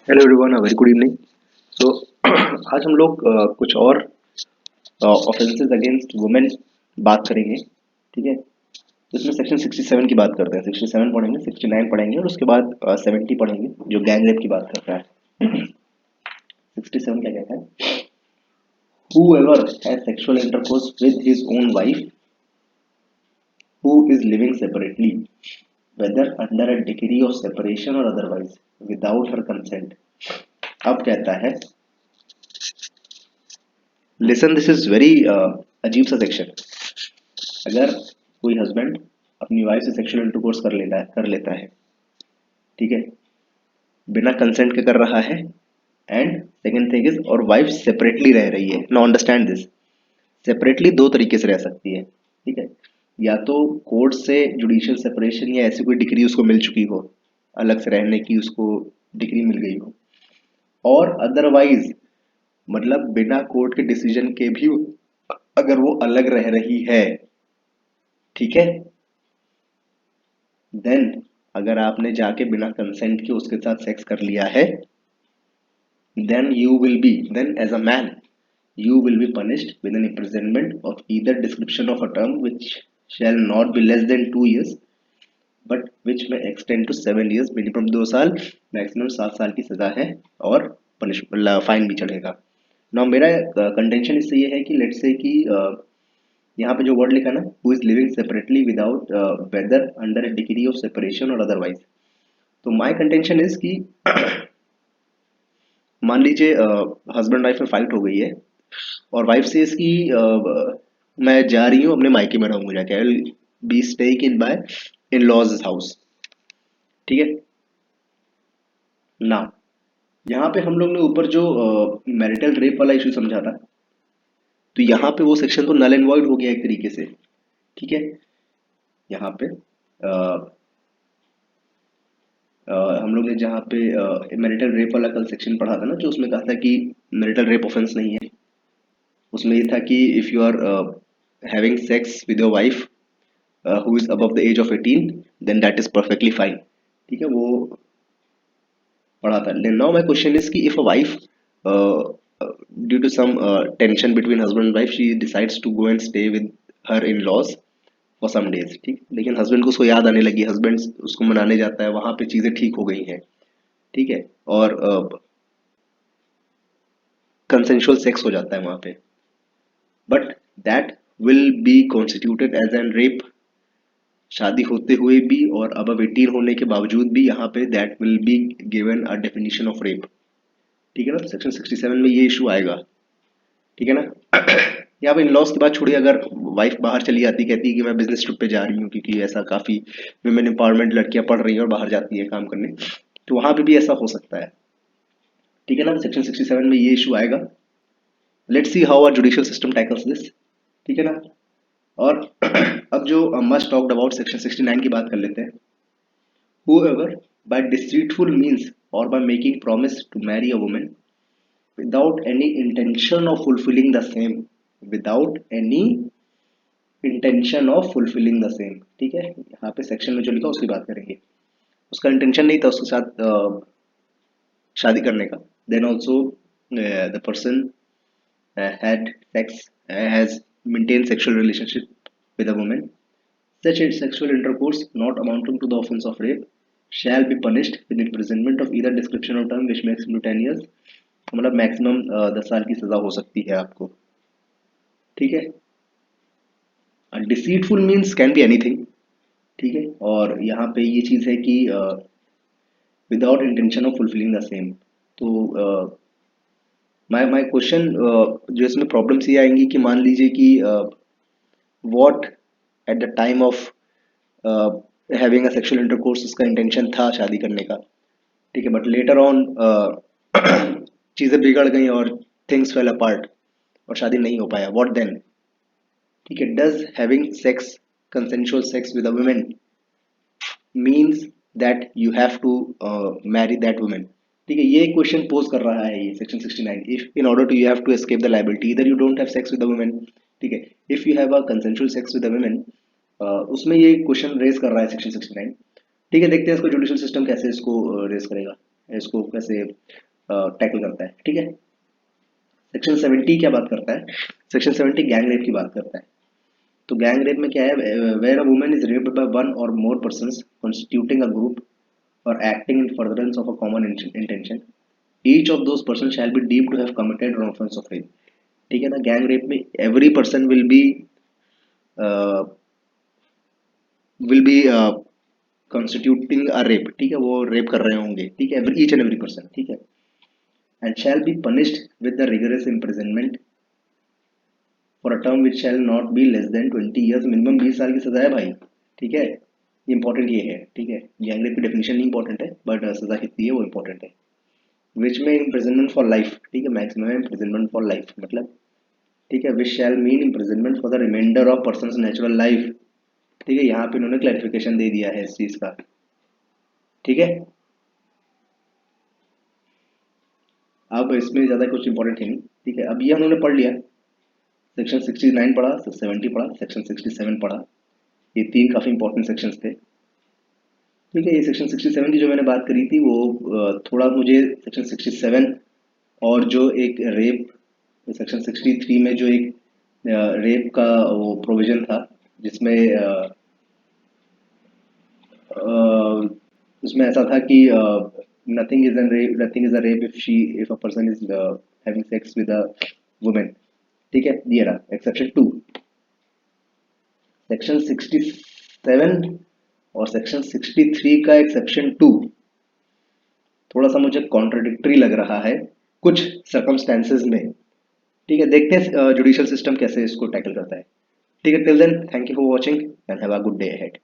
Hello everyone, very good evening. So आज हम लोग कुछ और ऑफेंसेस अगेंस्ट वुमेन बात करेंगे। ठीक है, तो इसमें सेक्शन 67 की बात करते हैं। 67 पढ़ेंगे, 69 पढ़ेंगे और उसके बाद 70 पढ़ेंगे जो गैंग रेप की बात करता है। 67 क्या कहता है? Whoever has sexual intercourse with his own wife who is living separately, whether under a decree of separation or otherwise, without her consent। अब कहता है, लिसन दिस इज वेरी अजीब सा सेक्शन। अगर कोई हस्बैंड अपनी वाइफ से सेक्सुअल इंटरकोर्स कर लेता है, ठीक है, बिना कंसेंट के कर रहा है। एंड सेकेंड थिंग इज, और वाइफ सेपरेटली रह रही है। नाउ अंडरस्टैंड दिस, सेपरेटली दो तरीके से रह सकती है। ठीक है, या तो कोर्ट से जुडिशियल सेपरेशन या ऐसी कोई डिग्री उसको मिल चुकी हो, अलग से रहने की उसको डिग्री मिल गई हो, और अदरवाइज मतलब बिना कोर्ट के डिसीजन के भी अगर वो अलग रह रही है, ठीक है, देन अगर आपने जाके बिना कंसेंट के उसके साथ सेक्स कर लिया है, then as a man you will be punished with an imprisonment of either description of a term which shall not be less than 2 years but which may extend to 7 years, minimum 2 साल, maximum 7 साल की सजा है, और punish fine भी चढ़ेगा। ना मेरा कंटेंशन इससे ये है कि लेट्स से कि यहाँ पे जो वर्ड लिखा ना, who is living separately without whether under a degree of separation और अदरवाइज, तो माय कंटेंशन इज कि मान लीजिए हस्बैंड वाइफ में फाइट हो गई है और वाइफ से इसकी मैं जा रही हूँ अपने मायके में रहूंगा, जाके I will be staying in by in lodge house. ठीक है ना, यहाँ पे हम लोग ने ऊपर जो मैरिटल रेप वाला इशू समझा था, तो यहाँ पे वो सेक्शन तो नल एंड वॉइड हो गया एक तरीके से। ठीक है, यहाँ पे हम लोग ने जहाँ पे मैरिटल रेप वाला कल सेक्शन पढ़ा था ना, जो उसमें कहा था कि मैरिटल रेप ऑफेंस नहीं है। उसमें ये था कि if you are having sex with your wife who is above the age of 18 then that is perfectly fine. ठीक है, वो पढ़ा था। नाउ माय क्वेश्चन इज कि if a wife due to some tension between husband and wife she decides to go and stay with her in lodge for some days, ठीक, लेकिन husband को उसको याद आने लगी, हस्बैंड उसको मनाने जाता है, वहां पे चीजें ठीक हो गई हैं, ठीक है, और कंसेंशुअल सेक्स हो जाता है वहां पे, but that will be constituted as an rape. शादी होते हुए भी और अबव 18 होने के बावजूद भी यहाँ पे that will be given a definition of rape. ठीक है ना, तो सेक्शन 67 में ये इशू आएगा। ठीक है ना। यहाँ पे इन लॉस की बात छोड़िए, अगर वाइफ बाहर चली जाती, कहती है कि मैं बिजनेस ट्रिप पे जा रही हूँ, क्योंकि ऐसा काफी वुमेन एम्पावरमेंट लड़कियां पढ़ रही हैं और बाहर जाती है काम करने, तो वहां पे भी ऐसा हो सकता है। ठीक है ना, सेक्शन 67 में ये इशू आएगा। Let's see how our judicial system tackles this. ठीक है ना। और अब जो मस्ट टॉक्ड अबाउट सेक्शन 69 की बात कर लेते हैं। Whoever, by deceitful means or by making promise to marry a woman without any intention of fulfilling the same, without any intention of fulfilling the same, ठीक है, यहाँ पे सेक्शन में जो लिखा उसकी बात करेंगे। उसका इंटेंशन नहीं था उसके साथ शादी करने का, then also the person had sex, has maintained sexual relationship with a woman, such a sexual intercourse not amounting to the offence of rape shall be punished with imprisonment of either description of term which maximum 10 years, मतलब maximum 10 साल की सजा हो सकती है आपको। ठीक है, deceitful means can be anything. ठीक है, और यहाँ पे ये चीज है कि without intention of fulfilling the same, तो माय क्वेश्चन जो इसमें प्रॉब्लम्स ये आएंगी कि मान लीजिए कि what at the time of having a sexual intercourse उसका इंटेंशन था शादी करने का, ठीक है, बट लेटर ऑन चीजें बिगड़ गई और थिंग्स फेल अपार्ट और शादी नहीं हो पाया, व्हाट देन? ठीक है, does having sex, consensual sex with a woman means that you have to marry that woman? ठीक है, ये क्वेश्चन पोज कर रहा है ये section 69। If in order to you have to escape the liability इधर you don't have sex with the woman, ठीक है, if you have a consensual sex with the woman, उसमें ये क्वेश्चन रेज कर रहा है सेक्शन 69। ठीक है, देखते हैं इसको जुडिशियल सिस्टम कैसे इसको रेज करेगा। इसको कैसे टैकल करता है, ठीक है। सेक्शन 70 क्या बात करता है? सेक्शन 70 गैंग रेप की बात करता है। तो गैंग रेप में क्या है, where a woman is raped by one or more persons constituting a group or acting in furtherance of a common intention, each of those persons shall be deemed to have committed an offense of rape। ठीक है ना, gang rape में every person will be constituting a rape, ठीक है, वो rape कर रहे होंगे, ठीक है, ईच एंड एवरी पर्सन, ठीक है। And shall be punished with the rigorous imprisonment for a term which shall not be less than 20 years, minimum 20 साल की सजा है भाई, ठीक है। इंपॉर्टेंट ये है, ठीक है, गैंग रेप की डेफिनेशन नहीं इंपॉर्टेंट है, बट सजा कितनी है वो इंपॉर्टेंट है। विच में इम्प्रिजनमेंट फॉर लाइफ, ठीक है, मैक्सिमम इम्प्रिजनमेंट फॉर लाइफ मतलब, ठीक है, which shall mean imprisonment for the remainder of person natural life, ठीक है। यहाँ पे इन्होंने क्लैरिफिकेशन दे दिया है इस चीज का, ठीक है। अब इसमें ज्यादा कुछ इंपॉर्टेंट है नहीं, ठीक है। अब ये हमने पढ़ लिया, सेक्शन 69 पढ़ा, 70 पढ़ा, सेक्शन 67 पढ़ा, ये तीन काफी इंपॉर्टेंट सेक्शंस थे, ठीक है। ये सेक्शन 67 की जो मैंने बात करी थी वो थोड़ा मुझे सेक्शन 67 और जो एक रेप, सेक्शन 63 में जो एक रेप का वो प्रोविजन था, जिसमें उसमें ऐसा था कि nothing is a rape if a person is having sex with a women, ठीक है। ये रहा एक्सेप्शन 2। सेक्शन 67 और सेक्शन 63 का एक्सेप्शन 2 थोड़ा सा मुझे कॉन्ट्रडिक्टरी लग रहा है कुछ सर्कमस्टेंसेज में, ठीक है। देखते हैं जुडिशियल सिस्टम कैसे इसको टैकल करता है, ठीक है। Till then thank you for watching and have a good day ahead.